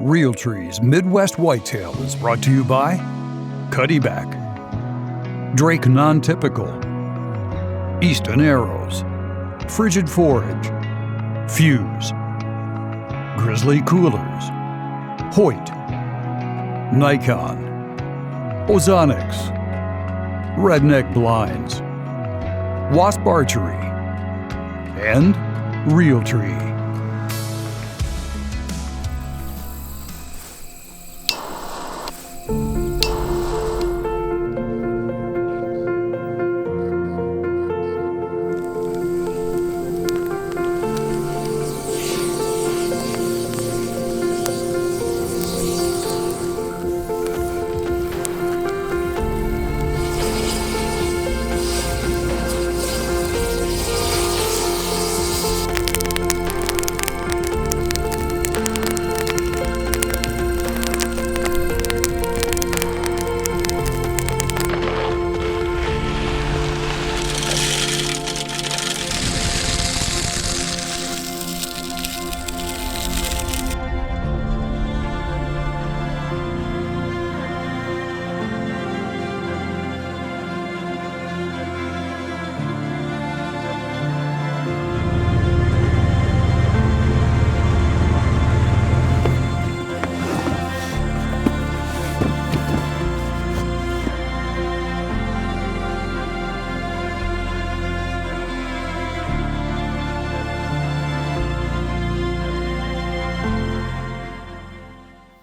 Realtree's Midwest Whitetail is brought to you by Cuddyback, Drake Non-Typical, Easton Arrows, Frigid Forage, Fuse, Grizzly Coolers, Hoyt, Nikon, Ozonics, Redneck Blinds, Wasp Archery, and Realtree.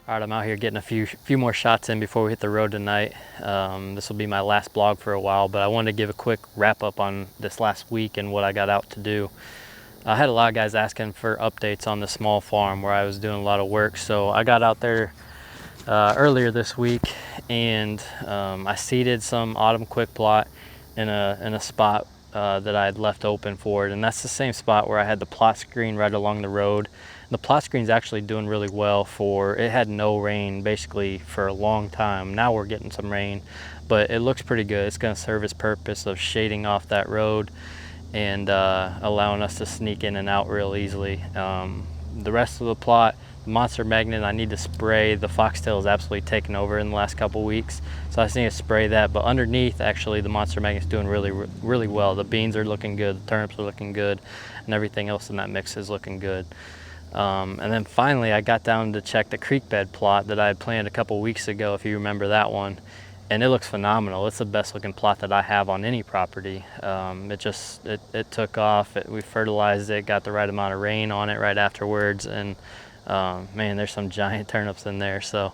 All right, I'm out here getting a few more shots in before we hit the road tonight. This will be my last blog for a while, but I wanted to give a quick wrap up on this last week and what I got out to do. I had a lot of guys asking for updates on the small farm where I was doing a lot of work, so I got out there earlier this week and I seeded some autumn quick plot in a spot that I had left open for it, and that's the same spot where I had the plot screen right along the road. The plot screen's actually doing really well it had no rain basically for a long time. Now we're getting some rain, but it looks pretty good. It's going to serve its purpose of shading off that road and allowing us to sneak in and out real easily. The rest of the plot, the monster magnet, I need to spray. The foxtail is absolutely taken over in the last couple weeks, so I just need to spray that. But underneath, actually, the monster magnet's doing really well. The beans are looking good, the turnips are looking good, and everything else in that mix is looking good. And then finally, I got down to check the creek bed plot that I had planted a couple weeks ago, if you remember that one, and it looks phenomenal. It's the best looking plot that I have on any property. It took off. We fertilized it, got the right amount of rain on it right afterwards, and man, there's some giant turnips in there. So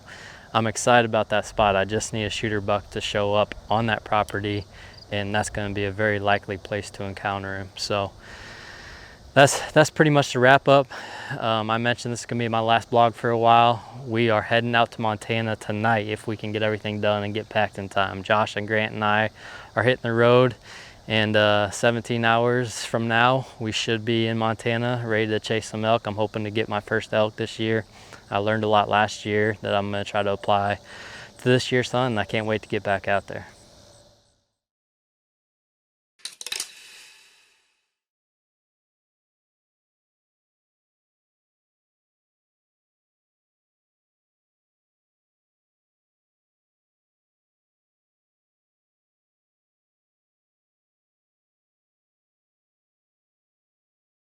I'm excited about that spot. I just need a shooter buck to show up on that property, and that's going to be a very likely place to encounter him. So that's pretty much the wrap up. I mentioned this is going to be my last blog for a while. We are heading out to Montana tonight if we can get everything done and get packed in time. Josh and Grant and I are hitting the road, and 17 hours from now we should be in Montana ready to chase some elk. I'm hoping to get my first elk this year. I learned a lot last year that I'm going to try to apply to this year's hunt, and I can't wait to get back out there.